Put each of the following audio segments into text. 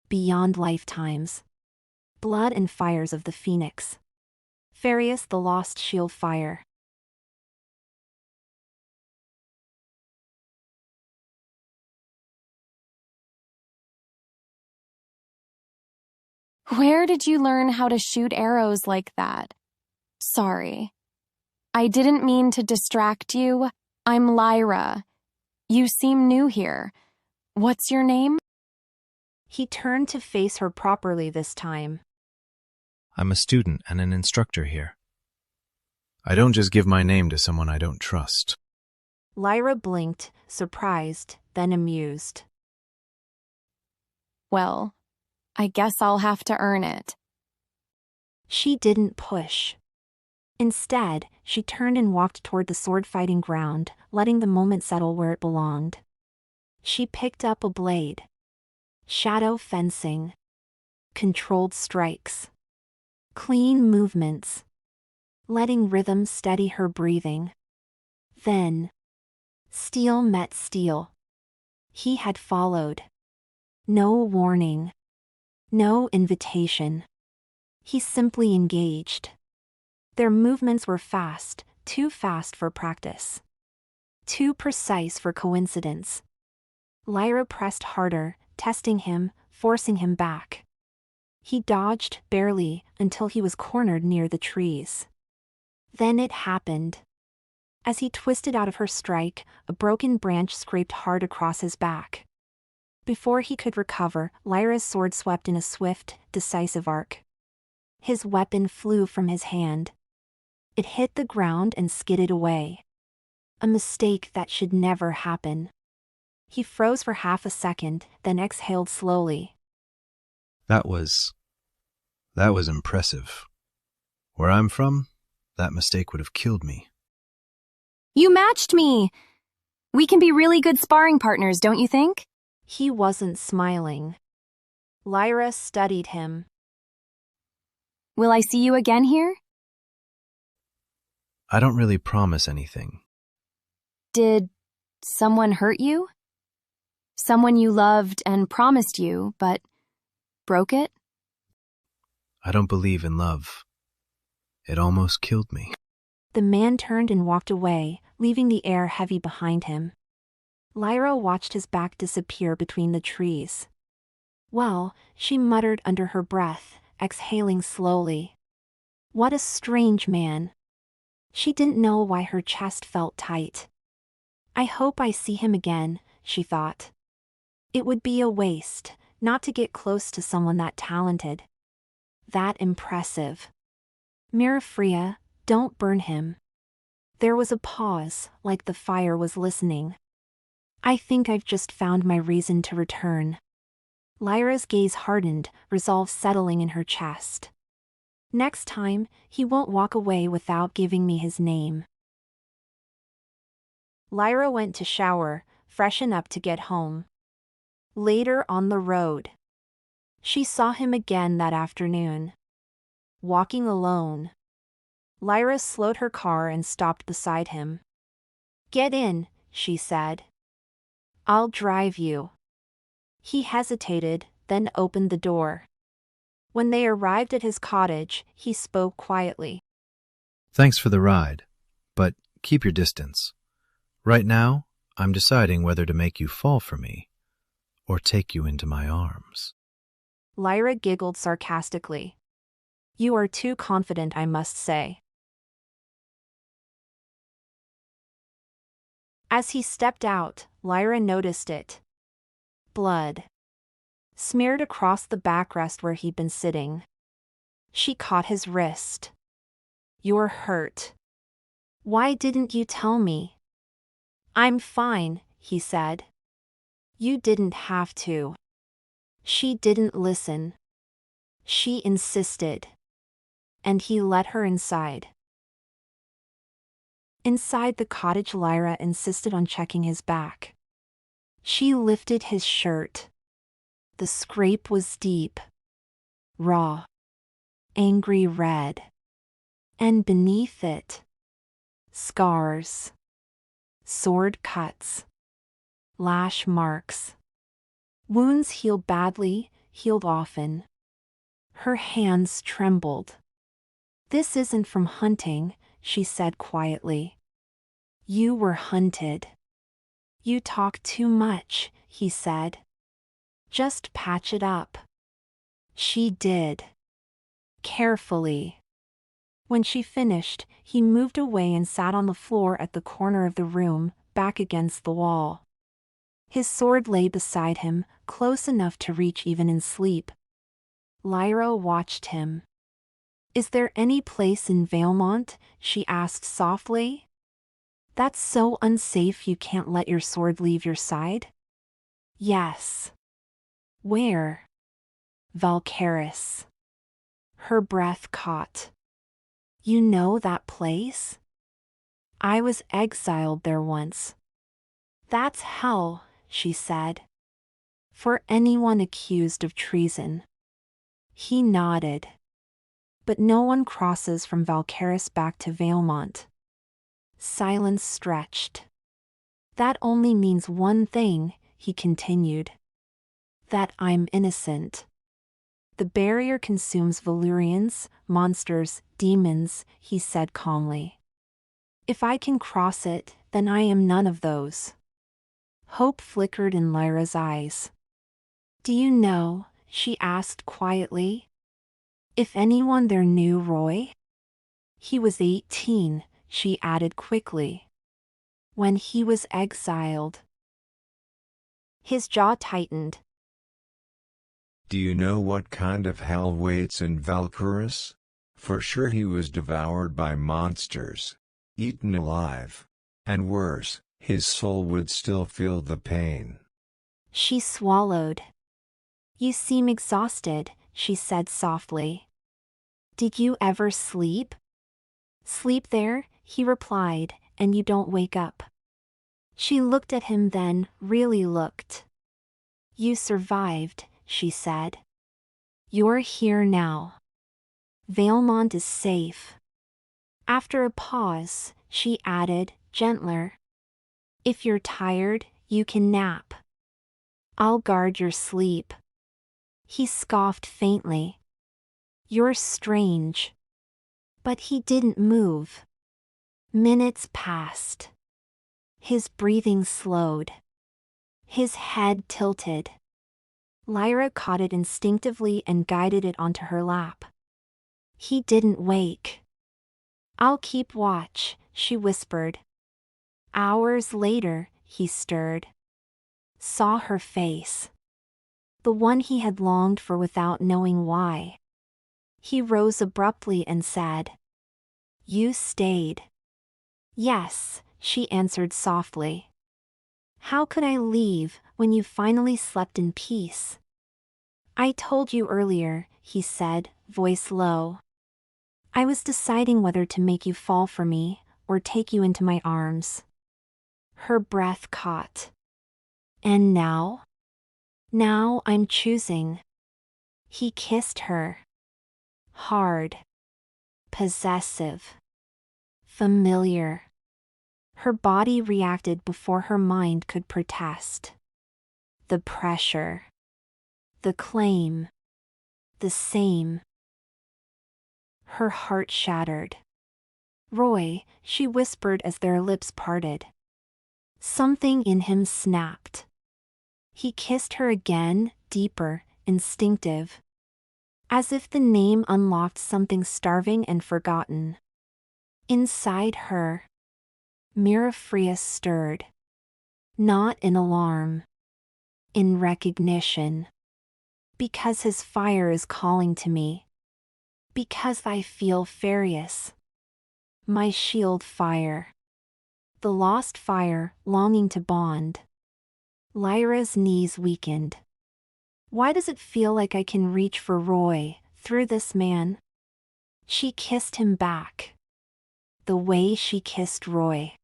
beyond lifetimes. Blood and fires of the Phoenix. Fherreus the Lost Shield Fire. Where did you learn how to shoot arrows like that? Sorry. I didn't mean to distract you. I'm Lyra. You seem new here. What's your name? He turned to face her properly this time. I'm a student and an instructor here. I don't just give my name to someone I don't trust. Lyra blinked, surprised, then amused. Well, I guess I'll have to earn it. She didn't push. Instead, she turned and walked toward the sword-fighting ground, letting the moment settle where it belonged. She picked up a blade. Shadow fencing. Controlled strikes. Clean movements. Letting rhythm steady her breathing. Then, steel met steel. He had followed. No warning. No invitation. He simply engaged. Their movements were fast, too fast for practice. Too precise for coincidence. Lyra pressed harder, testing him, forcing him back. He dodged, barely, until he was cornered near the trees. Then it happened. As he twisted out of her strike, a broken branch scraped hard across his back. Before he could recover, Lyra's sword swept in a swift, decisive arc. His weapon flew from his hand. It hit the ground and skidded away. A mistake that should never happen. He froze for half a second, then exhaled slowly. That was impressive. Where I'm from, that mistake would have killed me. You matched me! We can be really good sparring partners, don't you think? He wasn't smiling. Lyra studied him. Will I see you again here? I don't really promise anything. Did someone hurt you? Someone you loved and promised you, but broke it? I don't believe in love. It almost killed me. The man turned and walked away, leaving the air heavy behind him. Lyra watched his back disappear between the trees. Well, she muttered under her breath, exhaling slowly. What a strange man. She didn't know why her chest felt tight. I hope I see him again, she thought. It would be a waste, not to get close to someone that talented. That impressive. Mirafreya, don't burn him. There was a pause, like the fire was listening. I think I've just found my reason to return. Lyra's gaze hardened, resolve settling in her chest. Next time, he won't walk away without giving me his name. Lyra went to shower, freshen up to get home. Later on the road, she saw him again that afternoon. Walking alone. Lyra slowed her car and stopped beside him. Get in, she said. I'll drive you. He hesitated, then opened the door. When they arrived at his cottage, he spoke quietly. Thanks for the ride, but keep your distance. Right now, I'm deciding whether to make you fall for me or take you into my arms. Lyra giggled sarcastically. You are too confident, I must say. As he stepped out, Lyra noticed it. Blood. Smeared across the backrest where he'd been sitting. She caught his wrist. You're hurt. Why didn't you tell me? I'm fine, he said. You didn't have to. She didn't listen. She insisted. And he let her inside. Inside the cottage, Lyra insisted on checking his back. She lifted his shirt. The scrape was deep, raw, angry red. And beneath it, scars, sword cuts, lash marks. Wounds heal badly, healed often. Her hands trembled. "This isn't from hunting," she said quietly. "You were hunted." "You talk too much," he said. "Just patch it up." She did. Carefully. When she finished, he moved away and sat on the floor at the corner of the room, back against the wall. His sword lay beside him, close enough to reach even in sleep. Lyra watched him. "Is there any place in Valemont?" she asked softly. "That's so unsafe you can't let your sword leave your side?" "Yes." "Where?" "Valkaris." Her breath caught. "You know that place?" "I was exiled there once." "That's hell," she said. "For anyone accused of treason." He nodded. "But no one crosses from Valkaris back to Valemont." Silence stretched. "That only means one thing," he continued. "That I'm innocent. The barrier consumes Valyrians, monsters, demons," he said calmly. "If I can cross it, then I am none of those." Hope flickered in Lyra's eyes. "Do you know," she asked quietly, "if anyone there knew Roy?" "He was 18, she added quickly. "When he was exiled." His jaw tightened. Do you know what kind of hell waits in Valkaris? For sure he was devoured by monsters. Eaten alive. And worse, his soul would still feel the pain. She swallowed. "You seem exhausted," she said softly. "Did you ever sleep?" "Sleep there," he replied, "and you don't wake up." She looked at him then, really looked. "You survived," she said. "You're here now. Valemont is safe." After a pause, she added, gentler, "If you're tired, you can nap. I'll guard your sleep." He scoffed faintly. "You're strange." But he didn't move. Minutes passed. His breathing slowed. His head tilted. Lyra caught it instinctively and guided it onto her lap. He didn't wake. "I'll keep watch," she whispered. Hours later, he stirred. Saw her face. The one he had longed for without knowing why. He rose abruptly and said, "You stayed." "Yes," she answered softly. "How could I leave when you finally slept in peace?" "I told you earlier," he said, voice low. "I was deciding whether to make you fall for me, or take you into my arms." Her breath caught. "And now?" "Now I'm choosing." He kissed her. Hard. Possessive. Familiar. Her body reacted before her mind could protest. The pressure. The claim. The same. Her heart shattered. "Roy," she whispered as their lips parted. Something in him snapped. He kissed her again, deeper, instinctive. As if the name unlocked something starving and forgotten. Inside her, Mirafreya stirred. Not in alarm. In recognition. "Because his fire is calling to me. Because I feel Fherreus. My shield fire. The lost fire, longing to bond." Lyra's knees weakened. "Why does it feel like I can reach for Roy, through this man?" She kissed him back. The way she kissed Roy.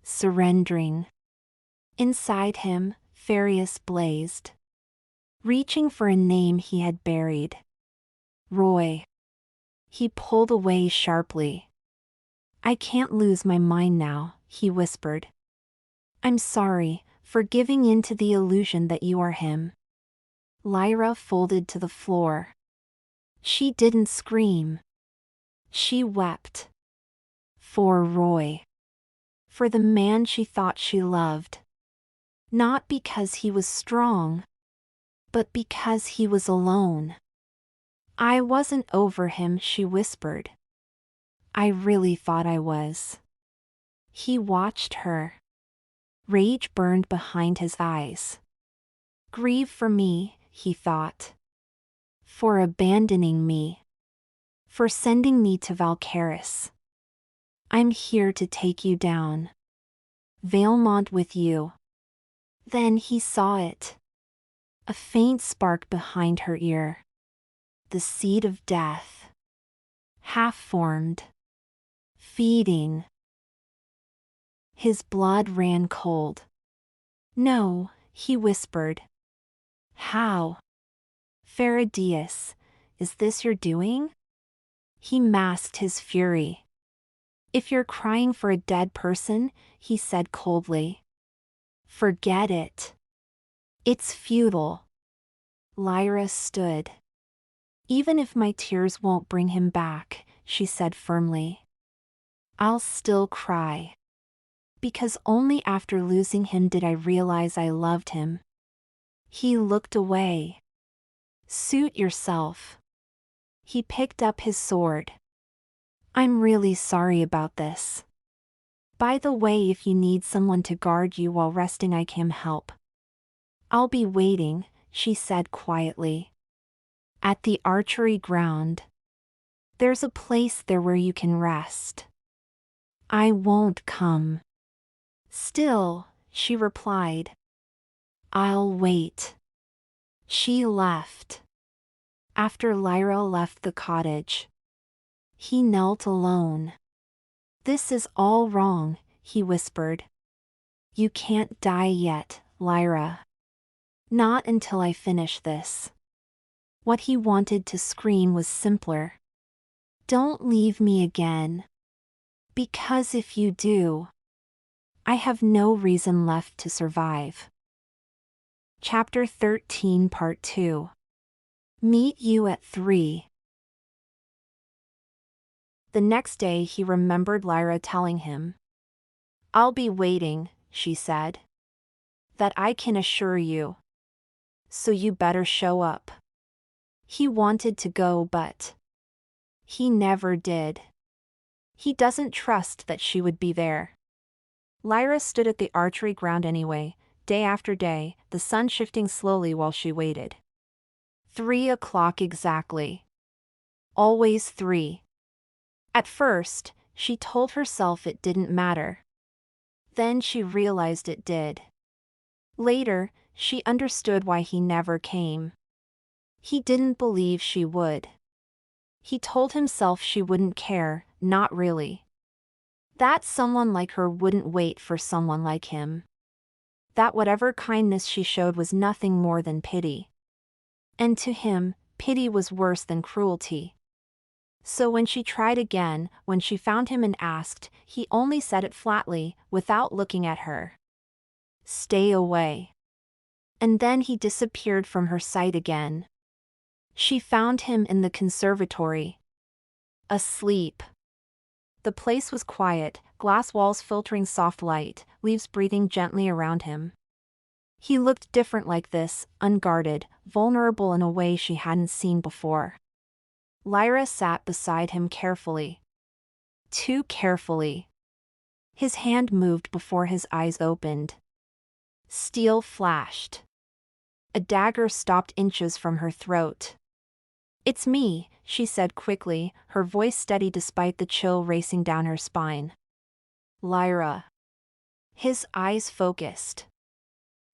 Surrendering. Inside him, Fherreus blazed. Reaching for a name he had buried. Roy. He pulled away sharply. "I can't lose my mind now," he whispered. "I'm sorry, for giving in to the illusion that you are him." Lyra folded to the floor. She didn't scream. She wept. For Roy. For the man she thought she loved. Not because he was strong, but because he was alone. I wasn't over him, she whispered. I really thought I was. He watched her. Rage burned behind his eyes. Grieve for me, he thought. For abandoning me. For sending me to Valkyris. I'm here to take you down. Valemont with you. Then he saw it. A faint spark behind her ear. The seed of death. Half-formed. Feeding. His blood ran cold. No, he whispered. How? Fherreus, is this your doing? He masked his fury. If you're crying for a dead person, he said coldly. Forget it. It's futile. Lyra stood. Even if my tears won't bring him back, she said firmly. I'll still cry. Because only after losing him did I realize I loved him. He looked away. Suit yourself. He picked up his sword. I'm really sorry about this. By the way, if you need someone to guard you while resting, I can help. I'll be waiting, she said quietly. At the archery ground. There's a place there where you can rest. I won't come. Still, she replied. I'll wait. She left. After Lyra left the cottage, he knelt alone. This is all wrong, he whispered. You can't die yet, Lyra. Not until I finish this. What he wanted to scream was simpler. Don't leave me again. Because if you do, I have no reason left to survive. Chapter 13 Part 2. Meet you at 3. The next day he remembered Lyra telling him. I'll be waiting, she said. That I can assure you. So you better show up. He wanted to go, but he never did. He doesn't trust that she would be there. Lyra stood at the archery ground anyway, day after day, the sun shifting slowly while she waited. 3 o'clock exactly. Always 3. At first, she told herself it didn't matter. Then she realized it did. Later, she understood why he never came. He didn't believe she would. He told himself she wouldn't care, not really. That someone like her wouldn't wait for someone like him. That whatever kindness she showed was nothing more than pity. And to him, pity was worse than cruelty. So when she tried again, when she found him and asked, he only said it flatly, without looking at her. Stay away. And then he disappeared from her sight again. She found him in the conservatory. Asleep. The place was quiet, glass walls filtering soft light, leaves breathing gently around him. He looked different like this, unguarded, vulnerable in a way she hadn't seen before. Lyra sat beside him carefully. Too carefully. His hand moved before his eyes opened. Steel flashed. A dagger stopped inches from her throat. It's me, she said quickly, her voice steady despite the chill racing down her spine. Lyra. His eyes focused.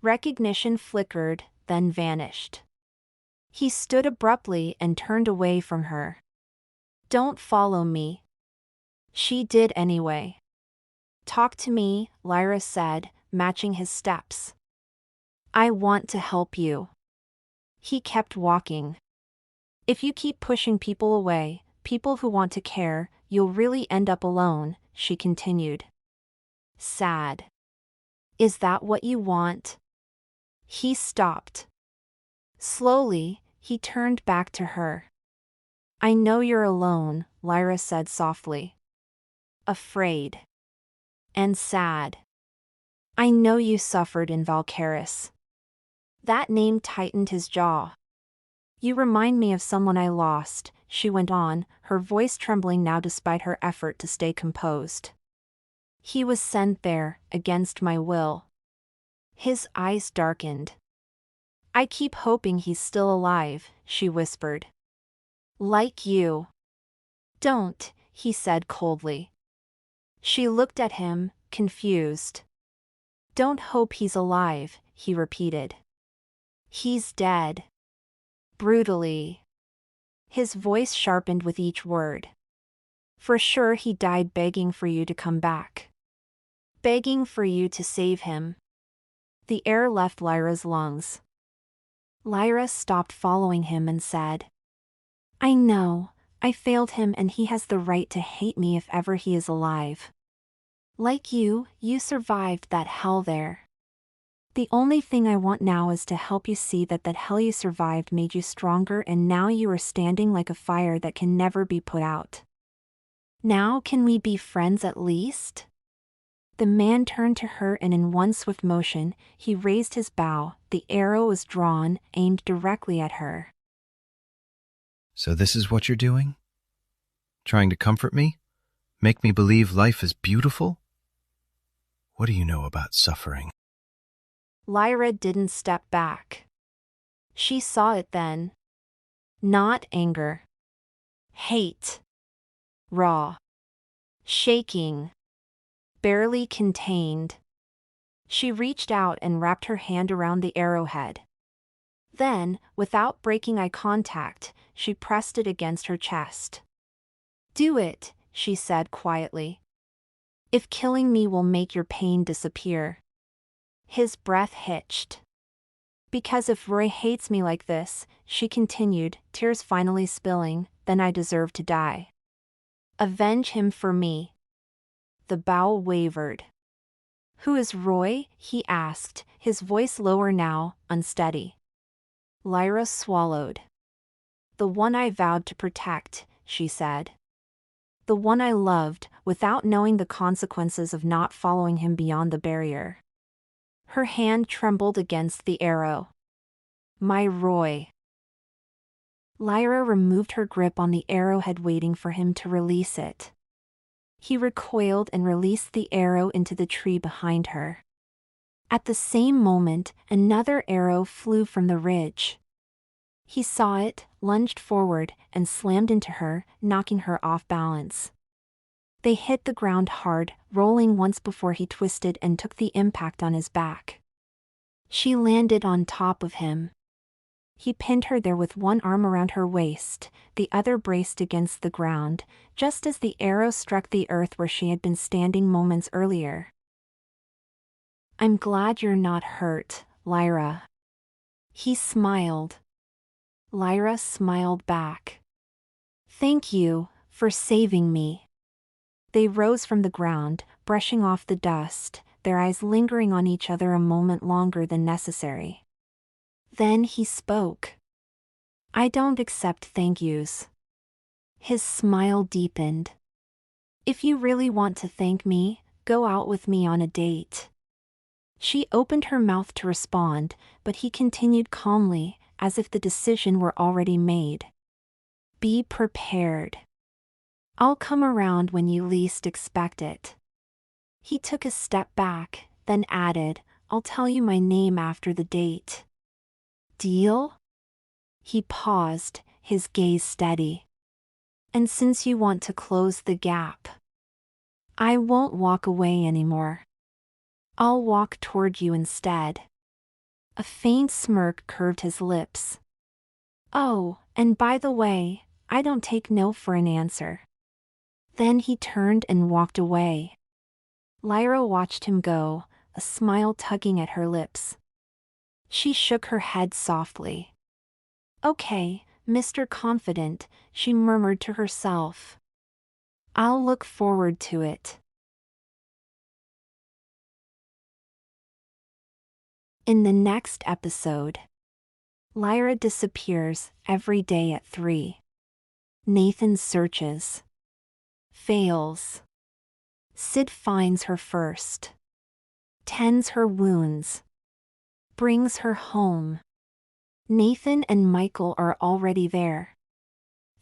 Recognition flickered, then vanished. He stood abruptly and turned away from her. Don't follow me. She did anyway. Talk to me, Lyra said, matching his steps. I want to help you. He kept walking. If you keep pushing people away, people who want to care, you'll really end up alone, she continued. Sad. Is that what you want? He stopped. Slowly, he turned back to her. I know you're alone, Lyra said softly. Afraid. And sad. I know you suffered in Valkyris. That name tightened his jaw. You remind me of someone I lost, she went on, her voice trembling now despite her effort to stay composed. He was sent there, against my will. His eyes darkened. I keep hoping he's still alive, she whispered. Like you. Don't, he said coldly. She looked at him, confused. Don't hope he's alive, he repeated. He's dead. Brutally. His voice sharpened with each word. For sure he died begging for you to come back. Begging for you to save him. The air left Lyra's lungs. Lyra stopped following him and said, I know, I failed him and he has the right to hate me if ever he is alive. Like you survived that hell there. The only thing I want now is to help you see that hell you survived made you stronger and now you are standing like a fire that can never be put out. Now can we be friends at least? The man turned to her and in one swift motion, he raised his bow, the arrow was drawn, aimed directly at her. So this is what you're doing? Trying to comfort me? Make me believe life is beautiful? What do you know about suffering? Lyra didn't step back. She saw it then. Not anger. Hate. Raw. Shaking. Barely contained. She reached out and wrapped her hand around the arrowhead. Then, without breaking eye contact, she pressed it against her chest. Do it, she said quietly. If killing me will make your pain disappear. His breath hitched. Because if Roy hates me like this, she continued, tears finally spilling, then I deserve to die. Avenge him for me. The bow wavered. Who is Roy? He asked, his voice lower now, unsteady. Lyra swallowed. The one I vowed to protect, she said. The one I loved, without knowing the consequences of not following him beyond the barrier. Her hand trembled against the arrow. My Roy. Lyra removed her grip on the arrowhead waiting for him to release it. He recoiled and released the arrow into the tree behind her. At the same moment, another arrow flew from the ridge. He saw it, lunged forward, and slammed into her, knocking her off balance. They hit the ground hard, rolling once before he twisted and took the impact on his back. She landed on top of him. He pinned her there with one arm around her waist, the other braced against the ground, just as the arrow struck the earth where she had been standing moments earlier. I'm glad you're not hurt, Lyra. He smiled. Lyra smiled back. Thank you for saving me. They rose from the ground, brushing off the dust, their eyes lingering on each other a moment longer than necessary. Then he spoke. I don't accept thank yous. His smile deepened. If you really want to thank me, go out with me on a date. She opened her mouth to respond, but he continued calmly, as if the decision were already made. Be prepared. I'll come around when you least expect it. He took a step back, then added, I'll tell you my name after the date. Deal? He paused, his gaze steady. And since you want to close the gap, I won't walk away anymore. I'll walk toward you instead. A faint smirk curved his lips. Oh, and by the way, I don't take no for an answer. Then he turned and walked away. Lyra watched him go, a smile tugging at her lips. She shook her head softly. Okay, Mr. Confident, she murmured to herself. I'll look forward to it. In the next episode, Lyra disappears every day at 3. Nathan searches. Fails. Sid finds her first. Tends her wounds. Brings her home. Nathan and Michael are already there.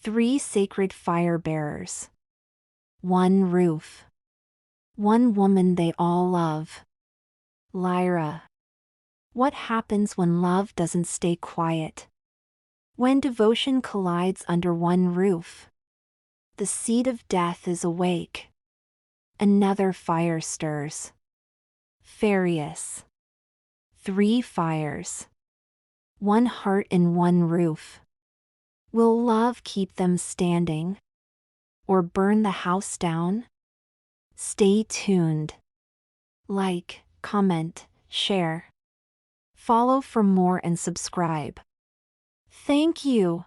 3 sacred fire bearers. 1 roof. 1 woman they all love. Lyra. What happens when love doesn't stay quiet? When devotion collides under 1 roof? The seed of death is awake. Another fire stirs. Fherreus. 3 fires. 1 heart in 1 roof. Will love keep them standing? Or burn the house down? Stay tuned. Like, comment, share. Follow for more and subscribe. Thank you.